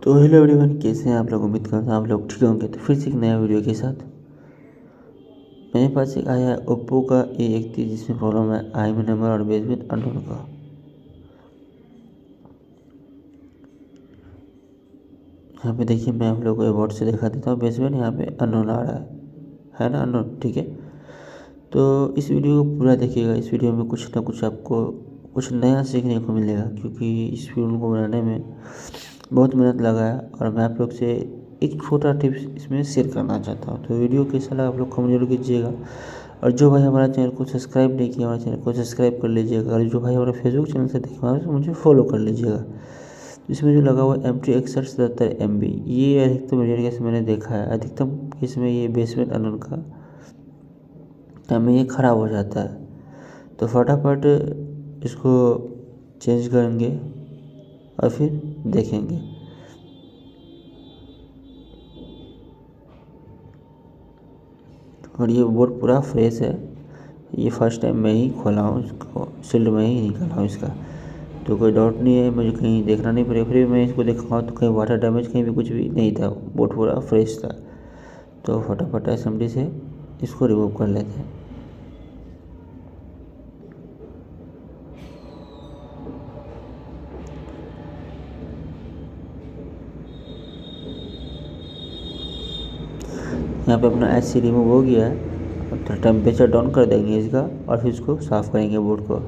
तो hello everyone, कैसे हैं आप लोग। उम्मीद करता हूँ आप लोग ठीक होंगे। तो फिर से एक नया वीडियो के साथ मेरे पास एक आया है ओप्पो का A31 जिसमें प्रॉब्लम है IMEI नंबर और बेसमेंट अननोन का। यहाँ पे देखिए, मैं आप लोगों को अबाउट से दिखा देता हूँ। बेसमेंट यहाँ पे अननोन आ रहा है ना, अननोन। ठीक है, तो इस वीडियो को पूरा देखिएगा। इस वीडियो में कुछ ना कुछ आपको कुछ नया सीखने को मिलेगा, क्योंकि इस वीडियो को बनाने में बहुत मेहनत लगा है और मैं आप लोग से एक छोटा टिप्स इसमें शेयर करना चाहता हूँ। तो वीडियो कैसा लगा आप लोग कमेंट जरूर कीजिएगा। और जो भाई हमारा चैनल को सब्सक्राइब नहीं किया, हमारे चैनल को सब्सक्राइब कर लीजिएगा। और जो भाई हमारा फेसबुक चैनल से देख रहे हैं तो मुझे फॉलो कर लीजिएगा। इसमें जो लगा हुआ MT6177 MB, ये अधिकतम रेडियस से मैंने देखा है। अधिकतम इसमें ये बेसमेंट अननोन का में ये ख़राब हो जाता है। तो फटाफट इसको चेंज करेंगे और फिर देखेंगे। और ये बोर्ड पूरा फ्रेश है। ये फर्स्ट टाइम मैं ही खोला हूँ इसको, सील्ड में ही निकाला हूँ इसका। तो कोई डाउट नहीं है, मुझे कहीं देखना नहीं पड़ेगा। फिर मैं इसको देखा तो कहीं वाटर डैमेज कहीं भी कुछ भी नहीं था, बोर्ड पूरा फ्रेश था। तो फटाफट असेंबली से इसको रिमूव कर लेते हैं। यहाँ पे अपना ऐसे रिमूव हो गया है। तो टेम्परेचर डाउन कर देंगे इसका और फिर इसको साफ़ करेंगे बोर्ड को।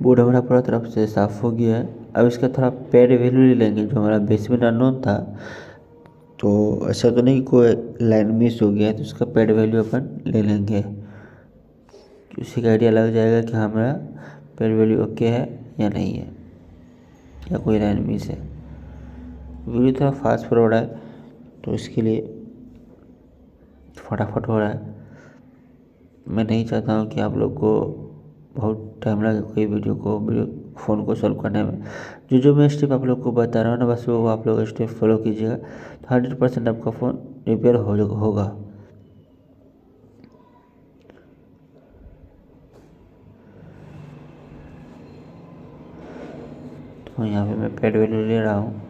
बोर्ड हमारा पूरा तरफ से साफ़ हो गया है। अब इसका थोड़ा पैड वैल्यू ले लेंगे। जो हमारा बेसमेंट अननोन था, तो ऐसा तो नहीं कोई लाइन मिस हो गया है, तो उसका पैड वैल्यू अपन ले लेंगे। उसी का आइडिया लग जाएगा कि हमारा पैड वैल्यू ओके है या नहीं है, या कोई लाइन मिस है। वीडियो थोड़ा फास्ट फॉरवर्ड है, तो इसके लिए फटाफट हो रहा है। मैं नहीं चाहता हूँ कि आप लोग को बहुत टाइम लगे कोई वीडियो फ़ोन को सॉल्व करने में। जो मैं स्टेप आप लोग को बता रहा हूँ ना, बस वो आप लोग स्टेप फॉलो कीजिएगा, तो 100% आपका फ़ोन रिपेयर होगा। तो यहाँ पे मैं पैड वैल्यू ले रहा हूँ।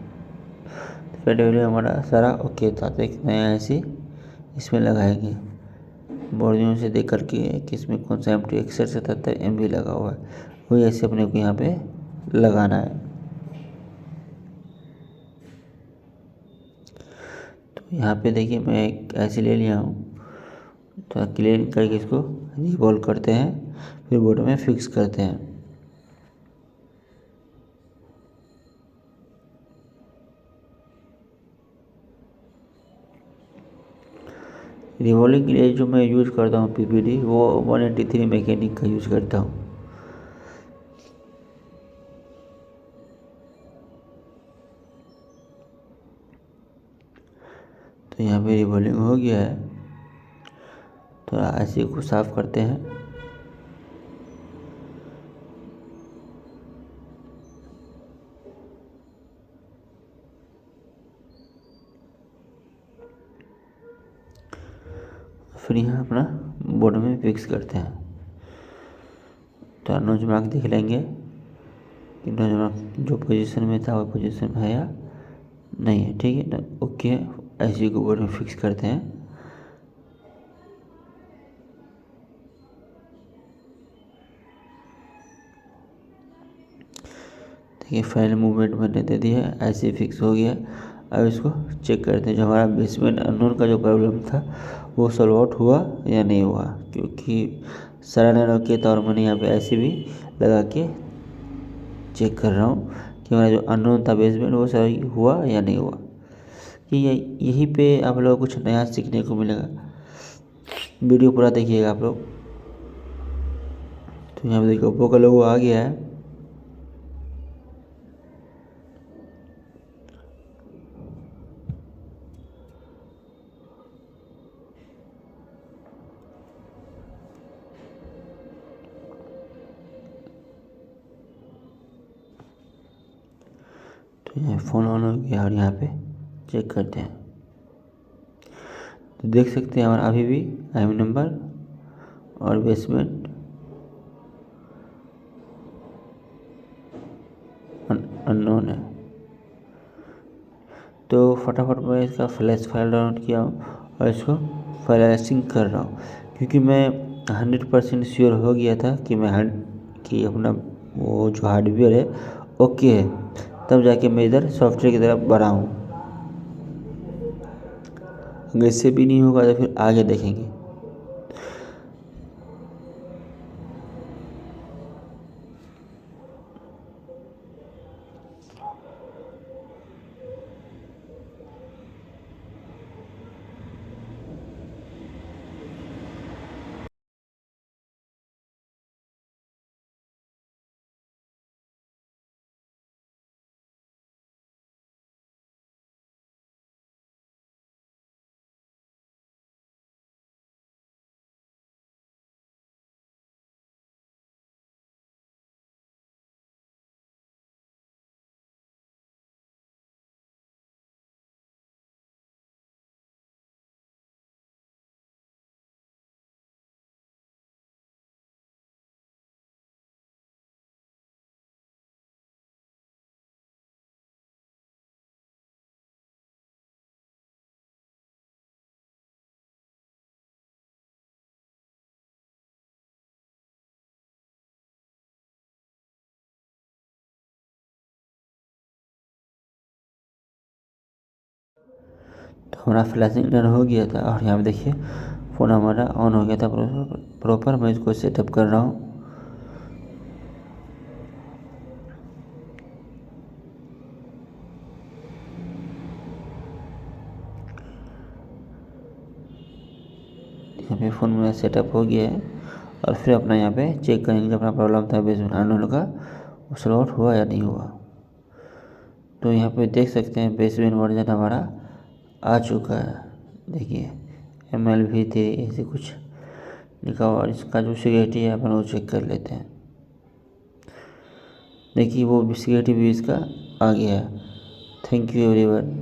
पैड वैल्यू हमारा सारा ओके था। तो एक नया ऐसे इसमें लगाएंगे बोर्डियों से देख करके कि इसमें कौन सा MT6177 MB लगा हुआ है, वही ऐसे अपने को यहाँ पे लगाना है। तो यहाँ पे देखिए, मैं एक ऐसे ले लिया हूँ। तो क्लीन करके इसको रिवॉल्व करते हैं, फिर बोर्ड में फिक्स करते हैं। रिवॉल्विंग के लिए जो मैं यूज़ करता हूँ PPD, वो 183 मैकेनिक का यूज़ करता हूँ। तो यहाँ पे रिवॉल्विंग हो गया है। तो ऐसे को साफ़ करते हैं। फिर यहाँ अपना बोर्ड में फिक्स करते हैं। तो नोज मार्क देख लेंगे कि नोज मार्क जो पोजीशन में था वो पोजीशन में है या नहीं है। ठीक है ना, ओके। ऐसे को बोर्ड में फिक्स करते हैं। देखिए, फाइनल मूवमेंट मैंने दे दी है, ऐसे फिक्स हो गया। अब इसको चेक करते हैं, जो हमारा बेसमेंट अननोन का जो प्रॉब्लम था वो सॉल्व आउट हुआ या नहीं हुआ। क्योंकि सारा लाइन ओके था और मैंने यहाँ पे ऐसे भी लगा के चेक कर रहा हूँ कि हमारा जो अननोन था बेसमेंट वो सही हुआ या नहीं हुआ। कि यहीं पे आप लोग को कुछ नया सीखने को मिलेगा। वीडियो पूरा देखिएगा आप लोग। तो यहाँ पे देखिए ओप्पो का लोगो आ गया है। तो यहाँ फ़ोन ऑन हो गया और यहाँ पे चेक करते हैं तो देख सकते हैं हमारा अभी भी IMEI नंबर और बेसमेंट अननोन है। तो फटाफट मैं इसका फ्लैश फाइल डाउनलोड किया हूँ और इसको फ्लैशिंग कर रहा हूँ, क्योंकि मैं 100% श्योर हो गया था कि अपना वो जो हार्डवेयर है ओके है, तब जाके मैं इधर सॉफ्टवेयर की तरफ बढ़ा हूँ। अगर इससे भी नहीं होगा तो फिर आगे देखेंगे। तो हमारा फ्लैशिंग डन हो गया था और यहाँ पे देखिए फ़ोन हमारा ऑन हो गया था प्रॉपर। मैं इसको सेटअप कर रहा हूँ। यहाँ पे फ़ोन मेरा सेटअप हो गया है और फिर अपना यहाँ पे चेक करेंगे अपना प्रॉब्लम था बेसमेंट अननोन का वो सॉल्व आउट हुआ या नहीं हुआ। तो यहाँ पे देख सकते हैं बेसमेंट वर्जन हमारा आ चुका है। देखिए MLV3 ऐसे कुछ लिखा हुआ और इसका जो सिक्योरिटी है अपन वो चेक कर लेते हैं। देखिए वो सिक्योरिटी भी इसका आ गया है। Thank you everyone.